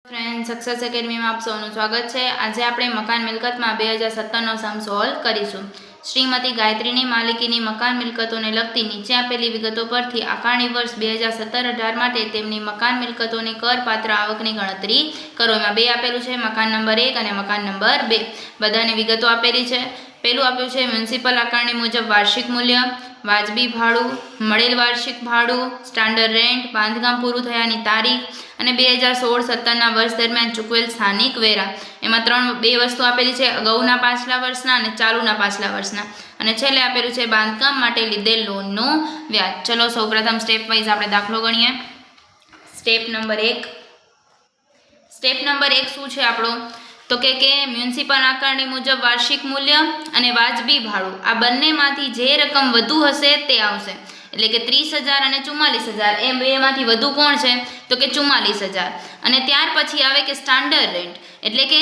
Friend success એકેડમીમાં આપ સૌનું સ્વાગત છે। આજે આપણે મકાન મિલકતમાં 2017નો સમ સોલ્વ કરીશું। શ્રીમતી ગાયત્રીની માલિકીની મકાન મિલકતોને લગતી નીચે આપેલી વિગતો પરથી આકારણી વર્ષ 2017-18 માટે તેમની મકાન મિલકતોની કરપાત્ર આવકની ગણતરી કરો। એમાં બે આપેલું છે, મકાન નંબર 1 અને મકાન નંબર 2। બધાની વિગતો આપેલી છે। પહેલું આપ્યું છે મ્યુનિસિપલ આકારણી મુજબ વાર્ષિક મૂલ્ય, વાજબી ભાડું, મળેલ વાર્ષિક ભાડું, સ્ટાન્ડર્ડ રેન્ટ, બાંધકામ પૂરું થયાની તારીખ અને 2016-17ના વર્ષ દરમિયાન ચૂકવેલ સ્થાનિક વેરા। એમાં બે વસ્તુ આપેલી છે, અગાઉના પાછલા વર્ષના અને ચાલુના પાછલા વર્ષના। અને છેલ્લે આપેલું છે બાંધકામ માટે લીધેલ લોનનું વ્યાજ। ચલો સૌપ્રથમ સ્ટેપ વાઇઝ આપણે દાખલો ગણીએ। સ્ટેપ નંબર 1 શું છે આપણો? તો કે મ્યુનિસિપલ આકારણી મુજબ વાર્ષિક મૂલ્ય અને વાજબી ભાડું આ બંનેમાંથી જે રકમ વધુ હશે તે આવશે। એટલે કે 30,000 અને 44,000 એ બેમાંથી વધુ કોણ છે? તો કે 44,000। અને ત્યાર પછી આવે કે સ્ટાન્ડર્ડ રેન્ટ, એટલે કે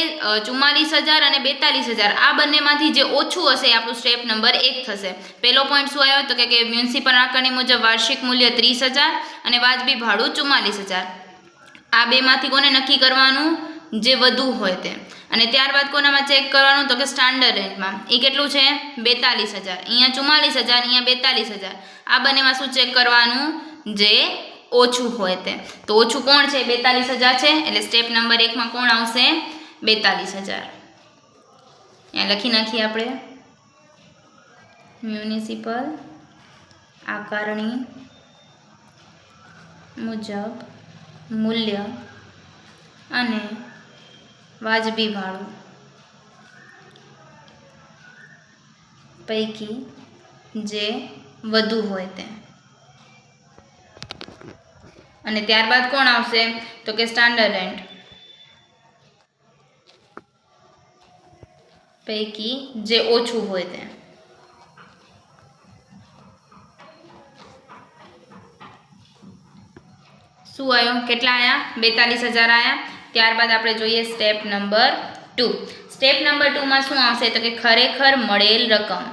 44,000 અને 42,000 આ બંનેમાંથી જે ઓછું હશે એ આપણું સ્ટેપ નંબર 1 થશે। પહેલો પોઈન્ટ શું આવ્યો? તો કે મ્યુનિસિપલ આકારણી મુજબ વાર્ષિક મૂલ્ય 30,000 અને વાજબી ભાડું 44,000। આ બેમાંથી કોને નક્કી કરવાનું? જે વધુ હોય તે। અને ત્યારબાદ કોનામાં ચેક કરવાનું? તો કે સ્ટાન્ડર્ડ રેન્ટમાં। એ કેટલું છે? 42,000। અહીંયા 44,000, અહીંયા 42,000। આ બંનેમાં શું ચેક કરવાનું? જે ઓછું હોય તે। તો ઓછું કોણ છે? 42,000 છે, એટલે સ્ટેપ નંબર 1માં કોણ આવશે? 42,000। અહીંયા લખી નાખીએ આપણે મ્યુનિસિપલ આકારણી મુજબ મૂલ્ય અને વાજબી ભાડું પૈકી જે વધુ હોય તે। અને ત્યારબાદ કોણ આવશે? તો કે સ્ટાન્ડર્ડ રેન્ટ પૈકી જે ઓછું હોય તે। શું આવ્યો? કેટલા આવ્યા? 42,000 આવ્યા। ત્યારબાદ આપણે જોઈએ સ્ટેપ નંબર 2। સ્ટેપ નંબર 2માં શું આવશે? તો કે ખરેખર મળેલ રકમ।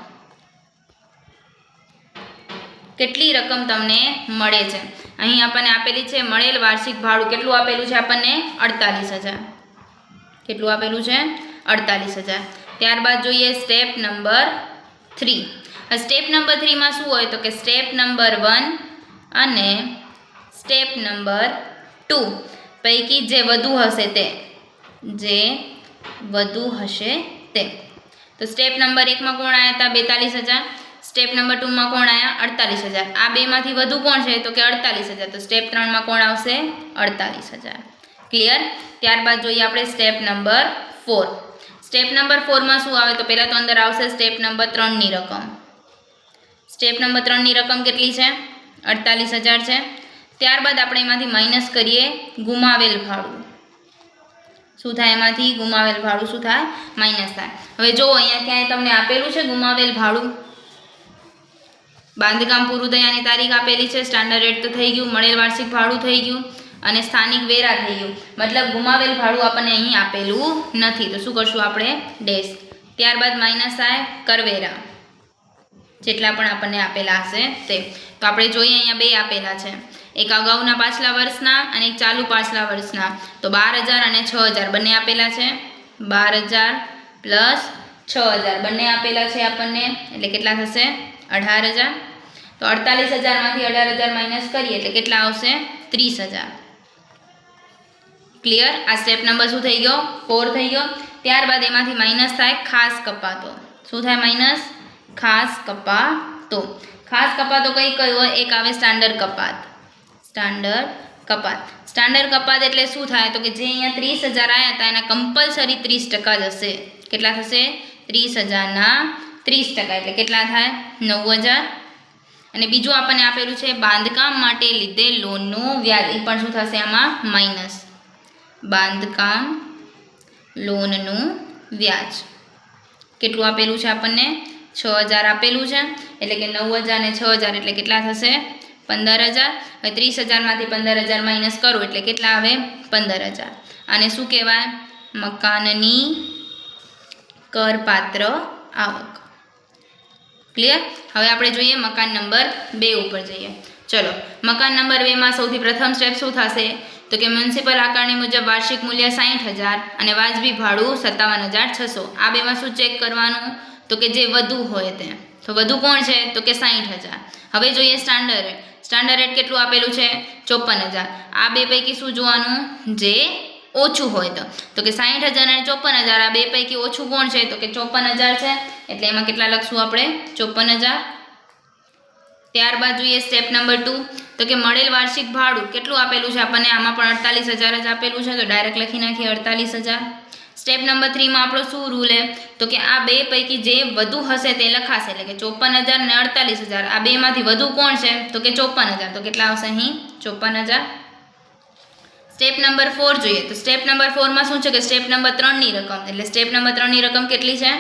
કેટલી રકમ તમને મળે છે? અહીં આપણને આપેલી છે મળેલ વાર્ષિક ભાડું। કેટલું આપેલું છે આપણને? 48,000। કેટલું આપેલું છે? 48,000। ત્યારબાદ જોઈએ સ્ટેપ નંબર 3। સ્ટેપ નંબર 3માં શું હોય? તો કે સ્ટેપ નંબર 1 અને સ્ટેપ નંબર 2 પૈકી જે વધુ હશે તે। તો સ્ટેપ નંબર 1માં કોણ આવ્યા હતા? 42,000। સ્ટેપ નંબર 2માં કોણ આવ્યા? 48,000। આ બેમાંથી વધુ કોણ છે? તો કે 48,000। તો સ્ટેપ 3માં કોણ આવશે? 48,000। ક્લિયર? ત્યારબાદ જોઈએ આપણે સ્ટેપ નંબર 4। સ્ટેપ નંબર 4માં શું આવે? તો પહેલાં તો અંદર આવશે સ્ટેપ નંબર 3ની રકમ। સ્ટેપ નંબર 3ની રકમ કેટલી છે? 48,000 છે। ત્યારબાદ આપણે એમાંથી માઇનસ કરીએ ગુમાવેલ ભાડું। શું થાય? એમાંથી ગુમાવેલ ભાડું શું થાય? માઇનસ થાય। હવે જો અહીંયા ક્યાંય તમને આપેલું છે ગુમાવેલ ભાડું? બાંધકામ પૂરું થયાની તારીખ આપેલી છે, સ્ટાન્ડર્ડ રેટ તો થઈ ગયું, મળેલ વાર્ષિક ભાડું થઈ ગયું અને સ્થાનિક વેરા થઈ ગયું। મતલબ ગુમાવેલ ભાડું આપણને અહીં આપેલું નથી। તો શું કરશું આપણે? ડેશ। ત્યારબાદ માઇનસ થાય કરવેરા, જેટલા પણ આપણને આપેલા હશે તે। તો આપણે જોઈએ અહીંયા બે આપેલા છે, એક અગાઉના પાછલા વર્ષના અને એક ચાલુ પાછલા વર્ષના। તો 12,000 અને 6,000 બંને આપેલા છે। 12,000 પ્લસ 6,000 બંને આપેલા છે આપણને, એટલે કેટલા થશે? 18,000। તો 48,000માંથી 18,000 માઇનસ કરીએ એટલે કેટલા આવશે? 30,000। ક્લિયર? આ સ્ટેપ નંબર શું થઈ ગયો? 4 થઈ ગયો। ત્યારબાદ એમાંથી માઇનસ થાય ખાસ કપાતો। શું થાય? માઇનસ ખાસ કપાતો। ખાસ કપાતો કઈ હોય? એક આવે સ્ટાન્ડર્ડ કપાત। સ્ટાન્ડર્ડ કપાત એટલે શું થાય? તો કે જે અહીંયા 30,000 આવ્યા હતા એના કમ્પલસરી 30% જ હશે। કેટલા થશે? 30,000ના 30%, એટલે કેટલા થાય? 9,000। અને બીજું આપણને આપેલું છે બાંધકામ માટે લીધેલ લોનનું વ્યાજ। એ પણ શું થશે આમાં? માઇનસ બાંધકામ લોનનું વ્યાજ। કેટલું આપેલું છે આપણને? 6,000 આપેલું છે, એટલે કે 9,000 અને 6,000 એટલે કેટલા થશે? 15,000। હવે 30,000માંથી 15,000 માઇનસ કરો એટલે કેટલા આવે? 15,000। આને શું કહેવાય? મકાનની કરપાત્ર આવક। ક્લિયર? હવે આપણે જોઈએ મકાન નંબર 2 ઉપર જઈએ। ચલો, મકાન નંબર 2માં સૌથી પ્રથમ સ્ટેપ શું થશે? તો કે મ્યુનિસિપલ આકારણી મુજબ વાર્ષિક મૂલ્ય 60,000 અને વાજબી ભાડું 57,600. આ બેમાં શું ચેક કરવાનું? તો કે જે વધુ હોય તે. તો વધુ કોણ છે? તો કે 60,000. હવે જોઈએ સ્ટાન્ડર્ડ રેટ. સ્ટાન્ડર્ડ રેટ કેટલું આપેલું છે? 54,000. આ બે પૈકી શું જોવાનું? જે ઓછું હોય તો કે 60,000 અને 54,000. આ બે પૈકી ઓછું કોણ છે? તો કે 54,000 છે. એટલે એમાં કેટલા લખશું આપણે? 54,000. ત્યારબાદ જોઈએ સ્ટેપ નંબર 2. તો કે મળેલ વાર્ષિક ભાડું કેટલું આપેલું છે આપણને? આમાં પણ 48,000 જ આપેલું છે, તો ડાયરેક્ટ લખી નાખીએ 48,000. સ્ટેપ નંબર 3 માં આપણો શું રૂલ છે? તો કે આ બે પૈકી જે વધુ હશે તે લખાશે, એટલે કે 54,000 અને 48,000. આ બેમાંથી વધુ કોણ છે? તો કે 54,000. તો કેટલા આવશે અહીં? 54,000. સ્ટેપ નંબર 4 જોઈએ. તો સ્ટેપ નંબર 4 માં શું છે કે સ્ટેપ નંબર 3 ની રકમ, એટલે સ્ટેપ નંબર 3 ની રકમ કેટલી છે?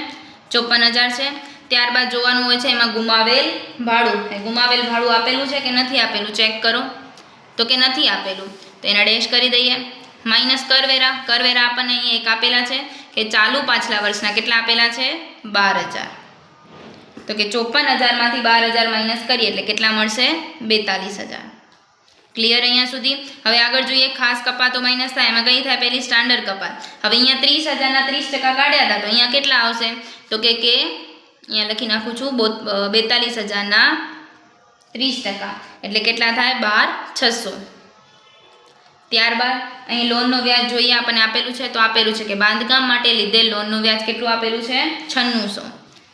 54,000 છે. ત્યારબાદ જોવાનું હોય છે એમાં ગુમાવેલ ભાડું. ગુમાવેલ ભાડું આપેલું છે કે નથી આપેલું? ચેક કરો. તો કે નથી આપેલું, તો એના ડેશ કરી દઈએ. માઇનસ કરવેરા. કરવેરા આપણને અહીં એક આપેલા છે કે ચાલુ પાછલા વર્ષના કેટલા આપેલા છે? 12,000. તો કે 54,000 માંથી 12,000 માઇનસ કરીએ એટલે કેટલા મળશે? 42,000. ક્લિયર અહીંયા સુધી? હવે આગળ જોઈએ ખાસ કપાતો માઇનસ થાય. એમાં કઈ થાય? પહેલી સ્ટાન્ડર્ડ કપાત. હવે અહીંયા 30,000 ના 30% કાઢ્યા હતા, તો અહીંયા કેટલા આવશે? તો કે અહીંયા લખી નાખું છું 42,000 ના 30%, એટલે કેટલા થાય? 12,600. ત્યારબાદ અહીં લોનનો વ્યાજ જોઈએ. આપણને આપેલું છે, તો આપેલું છે કે બાંધકામ માટે લીધેલ લોનનું વ્યાજ કેટલું આપેલું છે? 9600.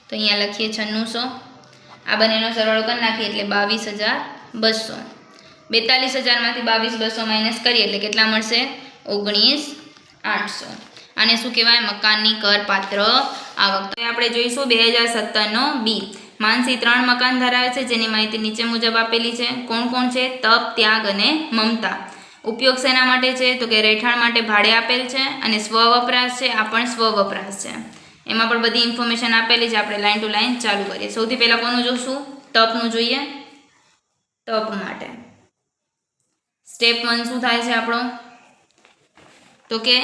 તો અહીંયા લખીએ 9600. આ બંનેનો સરવાળો કરી નાખીએ એટલે 22,200. 42,000 માંથી 22,200 માઇનસ કરીએ એટલે કેટલા મળશે? 19,800. આને શું કહેવાય? મકાનની કરપાત્ર આવક. હવે આપણે જોઈશું 2017 નો બી. માનસી 3 મકાન ધરાવે છે, જેની માહિતી નીચે મુજબ આપેલી છે. કોણ કોણ છે? તપ, ત્યાગ અને મમતા. ઉપયોગ શેના માટે છે? તો કે રહેઠાણ માટે ભાડે આપેલ છે, અને સ્વવપરાશ છે. આ પણ સ્વવપરાશ છે. એમાં પણ બધી ઇન્ફોર્મેશન આપેલી છે. આપણે લાઈન ટુ લાઈન ચાલુ કરીએ. સૌથી પહેલાં કોનું જોશું? તપનું જોઈએ. તપ માટે સ્ટેપ 1 શું થાય છે આપણો? તો કે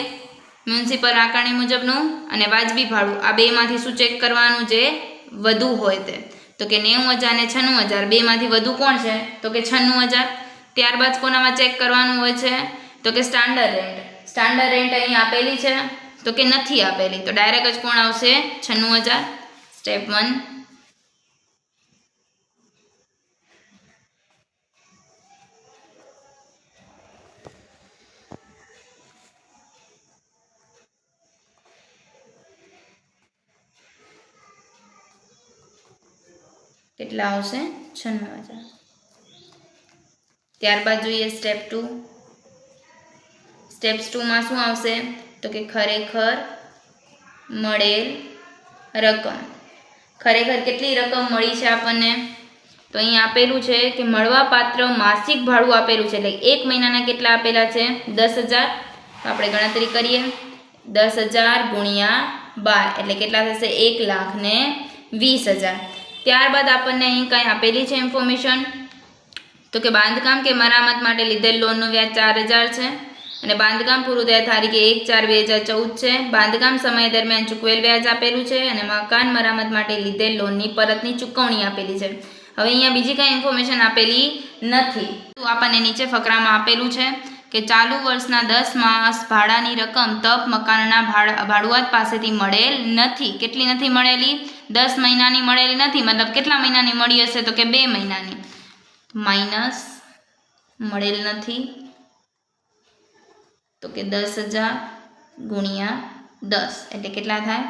મ્યુનિસિપલ આકારણી મુજબનું અને વાજબી ભાડું. આ બેમાંથી શું ચેક કરવાનું? જે વધુ હોય તે. તો કે 90,000 અને 96,000. બેમાંથી વધુ કોણ છે? તો કે 96,000. ત્યારબાદ કોનામાં ચેક કરવાનું હોય છે? તો કે સ્ટાન્ડર્ડ રેન્ટ. સ્ટાન્ડર્ડ રેન્ટ અહીં આપેલી છે? તો કે નથી આપેલી, તો ડાયરેક્ટ જ કોણ આવશે? 96,000. સ્ટેપ 1. કેટલા આવશે? 96,000. ત્યારબાદ જોઈએ સ્ટેપ 2. સ્ટેપ 2 માં શું આવશે? તો કે ખરેખર મળેલ રકમ. ખરેખર કેટલી રકમ મળી છે આપણને? તો અહીં આપેલું છે કે મળવાપાત્ર માસિક ભાડું આપેલું છે, એટલે એક મહિનાના કેટલા આપેલા છે? 10,000. તો આપણે ગણતરી કરીએ. 10,000 ગુણ્યા 12 એટલે કેટલા થશે? 1,20,000. ત્યારબાદ આપણને અહીં કંઈ આપેલી છે ઇન્ફોર્મેશન? તો કે બાંધકામ કે મરામત માટે લીધેલ લોનનું વ્યાજ 4,000 છે, અને બાંધકામ પૂરું થયા તારીખે 1/4/2014 છે. બાંધકામ સમય દરમિયાન ચૂકવેલ વ્યાજ આપેલું છે, અને મકાન મરામત માટે લીધેલ લોનની પરતની ચૂકવણી આપેલી છે. હવે અહીંયા બીજી કાંઈ ઇન્ફોર્મેશન આપેલી નથી. તો આપણને નીચે ફકરામાં આપેલું છે કે ચાલુ વર્ષના 10 માસ ભાડાની રકમ તપ મકાનના ભાડુઆત પાસેથી મળેલ નથી. કેટલી નથી મળેલી? 10 મહિનાની મળેલી નથી. મતલબ કેટલા મહિનાની મળી હશે? તો કે 2 મહિનાની. માઇનસ મળેલ નથી, તો કે 10,000 ગુણ્યા 10 એટલે કેટલા થાય?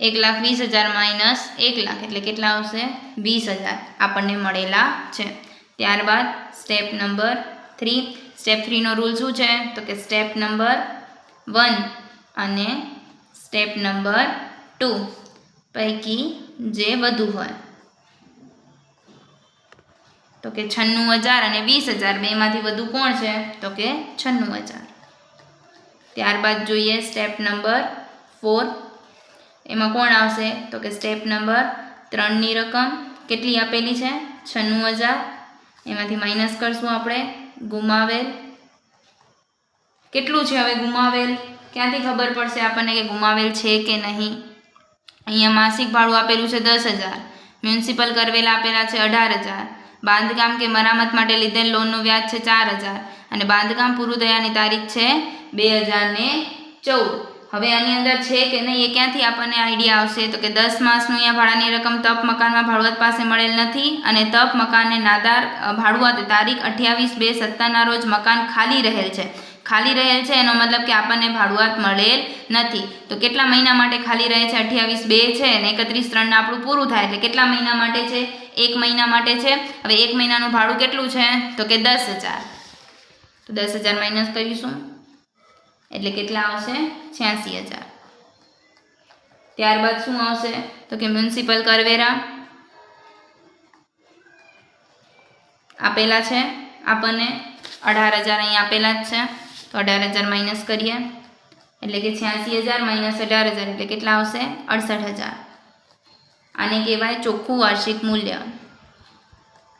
1,20,000 માઇનસ 1,00,000 એટલે કેટલા આવશે? 20,000 આપણને મળેલા છે. ત્યારબાદ સ્ટેપ નંબર 3. સ્ટેપ 3 નો રૂલ શું છે? તો કે સ્ટેપ નંબર 1 અને સ્ટેપ નંબર 2 પૈકી જે વધુ હોય. તો કે 96,000 અને 20,000. બેમાંથી વધુ કોણ છે? તો કે 96,000. ત્યારબાદ જોઈએ સ્ટેપ નંબર 4. એમાં કોણ આવશે? તો કે સ્ટેપ નંબર 3 ની રકમ કેટલી આપેલી છે? 96,000. એમાંથી માઇનસ કરશું આપણે ગુમાવેલ. કેટલું છે હવે ગુમાવેલ? ક્યાંથી ખબર પડશે આપણને કે ગુમાવેલ છે કે નહીં? અહીંયા માસિક ભાડું આપેલું છે 10,000. મ્યુનિસિપલ કરવેલા આપેલા છે 18,000. બાંધકામ કે મરામત માટે લીધેલ લોનનું વ્યાજ છે 4000 અને બાંધકામ પૂરું થયાની તારીખ છે 2014. હવે આની અંદર છે કે નહીં એ ક્યાંથી આપણને આઈડિયા આવશે તો કે 10 માસનું અહીંયા ભાડાની રકમ તપ મકાનમાં ભાડુઆત પાસે મળેલ નથી અને તપ મકાનને નાદાર ભાડુઆત તારીખ 28/2/17 રોજ મકાન ખાલી રહેલ છે. ખાલી રહેલ છે એનો મતલબ કે આપણને ભાડુઆત મળેલ નથી. તો કેટલા મહિના માટે ખાલી રહે છે? 28/2 છે અને 31/3 આપણું પૂરું થાય એટલે કેટલા મહિના માટે છે? 1 મહિના માટે છે. હવે 1 મહિનાનું ભાડું કેટલું છે તો કે 10,000. તો 10,000 માઇનસ કરીશું એટલે કેટલા આવશે? 86,000. ત્યારબાદ શું આવશે તો કે મ્યુનિસિપલ કરવેરા આપેલા છે આપણને 18,000 અહીં આપેલા જ છે. તો 18,000 માઇનસ કરીએ એટલે કે 86,000 માઇનસ 18,000 એટલે કેટલા આવશે? 68,000. આને કહેવાય ચોખ્ખું વાર્ષિક મૂલ્ય.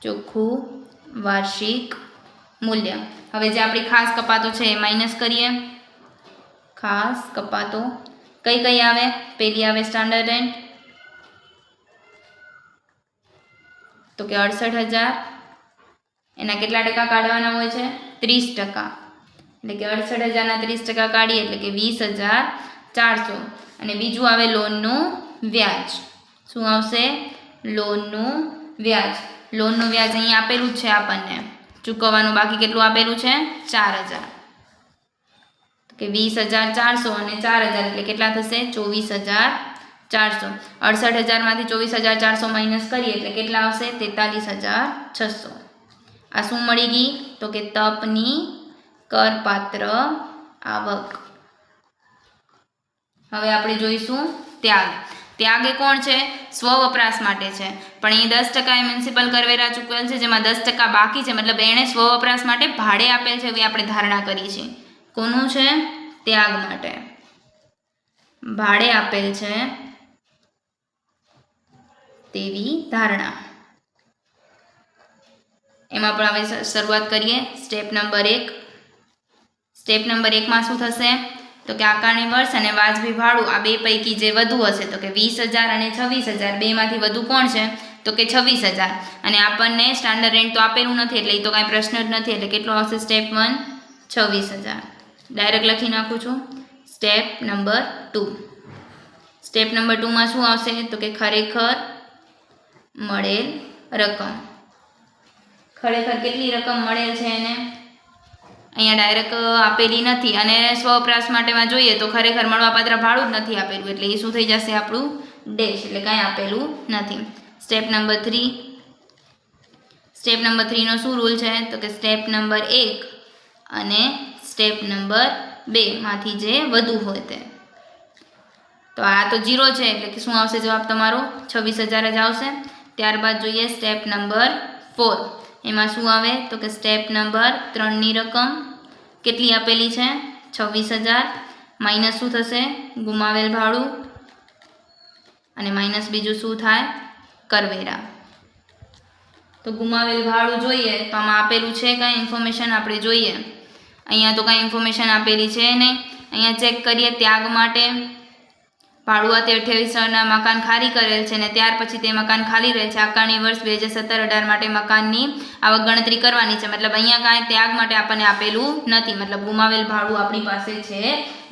ચોખ્ખું વાર્ષિક મૂલ્ય. હવે જે આપણી ખાસ કપાતો છે એ માઇનસ કરીએ. ખાસ કપાતો કઈ કઈ આવે? પહેલી આવે સ્ટાન્ડર્ડ રેન્ટ તો કે 68,000. એના કેટલા ટકા કાઢવાના હોય છે? 30%. એટલે કે 68,000 ના 30% કાઢીએ એટલે કે 20,400. અને બીજું આવે લોનનું વ્યાજ. શું આવશે? લોનનું વ્યાજ. લોનનું વ્યાજ અહીં આપેલું જ છે આપણને. ચૂકવવાનું બાકી કેટલું આપેલું છે? 4,000. કે 20,400 અને 4,000 એટલે કેટલા થશે? 24,400. 68,000 માંથી 24,400 માઇનસ કરીએ એટલે કેટલા આવશે? 43,600. આ શું મળી ગઈ તો કે તપની કરપાત્ર આવક. હવે આપણે જોઈશું ત્યાગ. ત્યાગ એ કોણ છે? સ્વ વપરાશ માટે છે પણ એ 10% એ મ્યુનિસિપલ કરવેરા ચૂકવેલ છે જેમાં 10% બાકી છે મતલબ એણે સ્વ વપરાશ માટે ભાડે આપેલ છે એવી આપણે ધારણા કરી છે. કોનું છે? ત્યાગ માટે ભાડે આપેલ છે તેવી ધારણા. એમાં પણ હવે શરૂઆત કરીએ. Step number 1. સ્ટેપ નંબર 1માં શું થશે તો કે આકારણી વર્ષ અને વાજબી ભાડું આ બે પૈકી જે વધુ હશે તો કે 20,000 અને 26,000 બેમાંથી વધુ કોણ છે તો કે 26,000. અને આપણને સ્ટાન્ડર્ડ રેન્ટ તો આપેલું નથી એટલે એ તો કાંઈ પ્રશ્ન જ નથી. એટલે કેટલો આવશે? સ્ટેપ 1 26,000. ડાયરેક્ટ લખી નાખું છું. Step number 2. સ્ટેપ નંબર 2માં શું આવશે તો કે ખરેખર મળેલ રકમ. ખરેખર કેટલી રકમ મળેલ છે એને અહીંયા ડાયરેક્ટ આપેલી નથી અને સ્વવપરાશ માટેમાં જોઈએ તો ખરેખર મળવાપાત્ર ભાડું જ નથી આપેલું એટલે એ શું થઈ જશે આપણું? ડેશ. એટલે કાંઈ આપેલું નથી. Step number 3. સ્ટેપ નંબર 3નો શું રૂલ છે તો કે સ્ટેપ નંબર 1 અને સ્ટેપ નંબર 2 માંથી જે વધુ હોય તે. તો આ તો 0 છે એટલે કે શું આવશે જવાબ તમારો? 26,000 જ આવશે. ત્યારબાદ જોઈએ સ્ટેપ નંબર 4. એમાં શું આવે તો કે સ્ટેપ નંબર 3ની રકમ કેટલી આપેલી છે? 26,000 માઇનસ શું થશે? ગુમાવેલ ભાડું અને માઇનસ બીજું શું થાય? કરવેરા. તો ગુમાવેલ ભાડું જોઈએ તો આમાં આપેલું છે કાંઈ ઇન્ફોર્મેશન? આપણે જોઈએ અહીંયા તો કાંઈ ઇન્ફોર્મેશન આપેલી છે નહીં. અહીંયા ચેક કરીએ. ત્યાગ માટે ભાડુઆતે 28,000ના મકાન ખાલી કરેલ છે અને ત્યાર પછી તે મકાન ખાલી રહે છે. આકારણી વર્ષ 2017-18 માટે મકાનની આવક ગણતરી કરવાની છે. મતલબ અહીંયા કાંઈ ત્યાગ માટે આપણને આપેલું નથી. મતલબ ગુમાવેલ ભાડું આપણી પાસે છે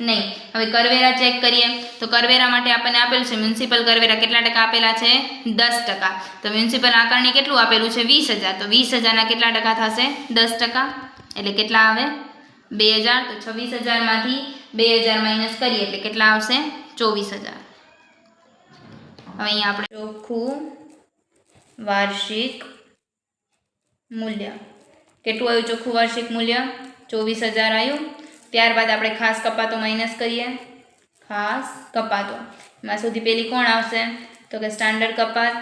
નહીં. હવે કરવેરા ચેક કરીએ તો કરવેરા માટે આપણને આપેલું છે મ્યુનિસિપલ કરવેરા કેટલા ટકા આપેલા છે? 10%. તો મ્યુનિસિપલ આકારણી કેટલું આપેલું છે? 20,000. તો 20,000ના કેટલા ટકા થશે? 10%. એટલે કેટલા આવે? 2,000. તો 26,000 માંથી 2,000 માઇનસ કરીએ એટલે કેટલા આવશે? 24,000. હવે અહીંયા આપણે ચોખ્ખું વાર્ષિક મૂલ્ય કેટલું આવ્યું? ચોખ્ખું વાર્ષિક મૂલ્ય 24,000 આવ્યું. ત્યારબાદ આપણે ખાસ કપાતો માઇનસ કરીએ. ખાસ કપાતો એમાં સૌથી પહેલી કોણ આવશે તો કે સ્ટાન્ડર્ડ કપાત.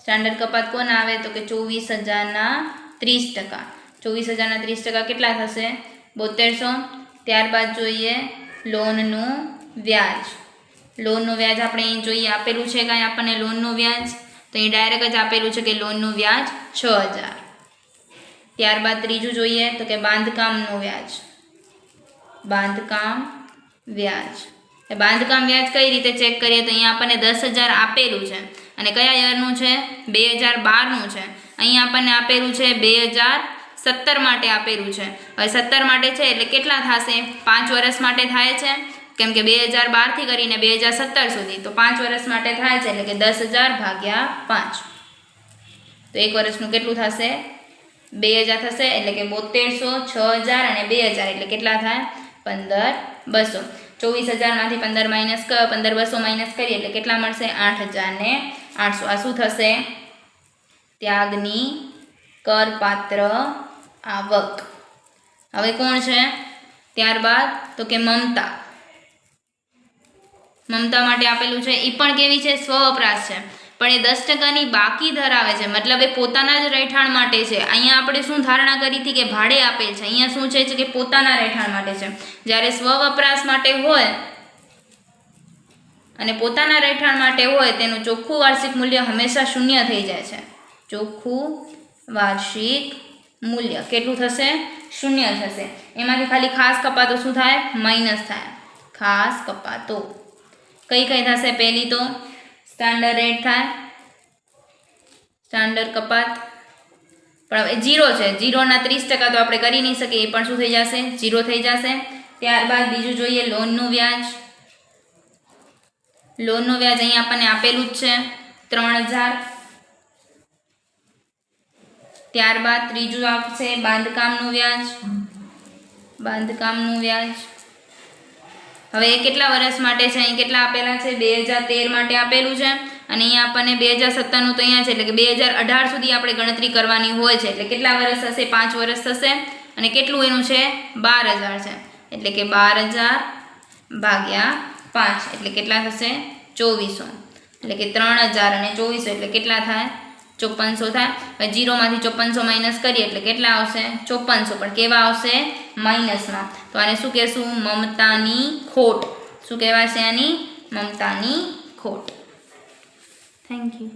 સ્ટાન્ડર્ડ કપાત કોણ આવે તો કે 24,000ના 30%. 24,000ના 30% કેટલા થશે? 7200. ત્યારબાદ જોઈએ લોનનું વ્યાજ. લોનનું વ્યાજ આપણે અહીં જોઈએ આપેલું છે કાંઈ આપણને લોનનું વ્યાજ તો અહીં ડાયરેક્ટ જ આપેલું છે કે લોનનું વ્યાજ 6,000. ત્યારબાદ ત્રીજું જોઈએ તો કે બાંધકામનું વ્યાજ. બાંધકામ વ્યાજ. બાંધકામ વ્યાજ કઈ રીતે ચેક કરીએ તો અહીંયા આપણને 10,000 આપેલું છે અને કયા યરનું છે? 2012નું છે. અહીંયા આપણને આપેલું છે 2017 માટે આપેલું છે. હવે 17 માટે છે એટલે કેટલા થશે? 5 વર્ષ માટે થાય છે, કેમ કે 2012 થી કરીને 2017 સુધી, તો 5 વર્ષ માટે થાય છે એટલે કે 10,000 ભાગ્યા 5. તો એક વર્ષનું કેટલું થશે? 2000 થશે, એટલે કે 7200, 6000 અને 2000 એટલે કેટલા થાય? 15200. 24,000 માંથી 15200 માઇનસ કરીએ એટલે કેટલા મળશે? 8,800. આ શું થશે? ત્યાગની કરપાત્ર આવક. હવે કોણ છે ત્યારબાદ? તો કે મમતા. મમતા માટે આપેલું છે, એ પણ કેવી છે? સ્વ વપરાશ છે, પણ એ 10%ની બાકી ધરાવે છે, મતલબ એ પોતાના જ રહેઠાણ માટે છે. અહીંયા આપણે શું ધારણા કરી હતી કે ભાડે આપેલ છે, અહીંયા શું છે કે પોતાના રહેઠાણ માટે છે. જ્યારે સ્વ વપરાશ માટે હોય અને પોતાના રહેઠાણ માટે હોય તેનું ચોખ્ખું વાર્ષિક મૂલ્ય હંમેશા શૂન્ય થઈ જાય છે. ચોખ્ખું વાર્ષિક મૂલ્ય કેટલું થશે? શૂન્ય થશે. એમાંથી ખાલી ખાસ કપાતો શું થાય? માઇનસ થાય. ખાસ કપાતો કઈ કઈ થશે? પહેલી તો સ્ટાન્ડર્ડ રેટ થાય, સ્ટાન્ડર્ડ કપાત. પણ હવે 0 છે, 0ના 30% તો આપણે કરી નહીં શકીએ, એ પણ શું થઈ જશે? 0 થઈ જશે. ત્યારબાદ બીજું જોઈએ લોનનું વ્યાજ. લોનનું વ્યાજ અહીંયા આપણને આપેલું જ છે 3000. ત્યારબાદ ત્રીજું આવશે બાંધકામનું વ્યાજ. બાંધકામનું વ્યાજ હવે એ કેટલા વર્ષ માટે છે? અહીં કેટલા આપેલા છે? 2013 માટે આપેલું છે, અને અહીંયા આપણને 2017નું તો અહીંયા છે, એટલે કે 2018 સુધી આપણે ગણતરી કરવાની હોય છે. એટલે કેટલા વર્ષ થશે? 5 વર્ષ થશે. અને કેટલું એનું છે? 12,000 છે, એટલે કે 12,000 ભાગ્યા 5 એટલે કેટલા થશે? 2400. એટલે કે 3000 અને 2400 એટલે કેટલા થાય? 5400 થાય. હવે 0માંથી 5400 માઇનસ કરીએ એટલે કેટલા આવશે? 5400. પણ કેવા આવશે? માઇનસમાં. તો આને શું કહેશું? મમતાની ખોટ. શું કહેવાશે આની? મમતાની ખોટ. Thank you.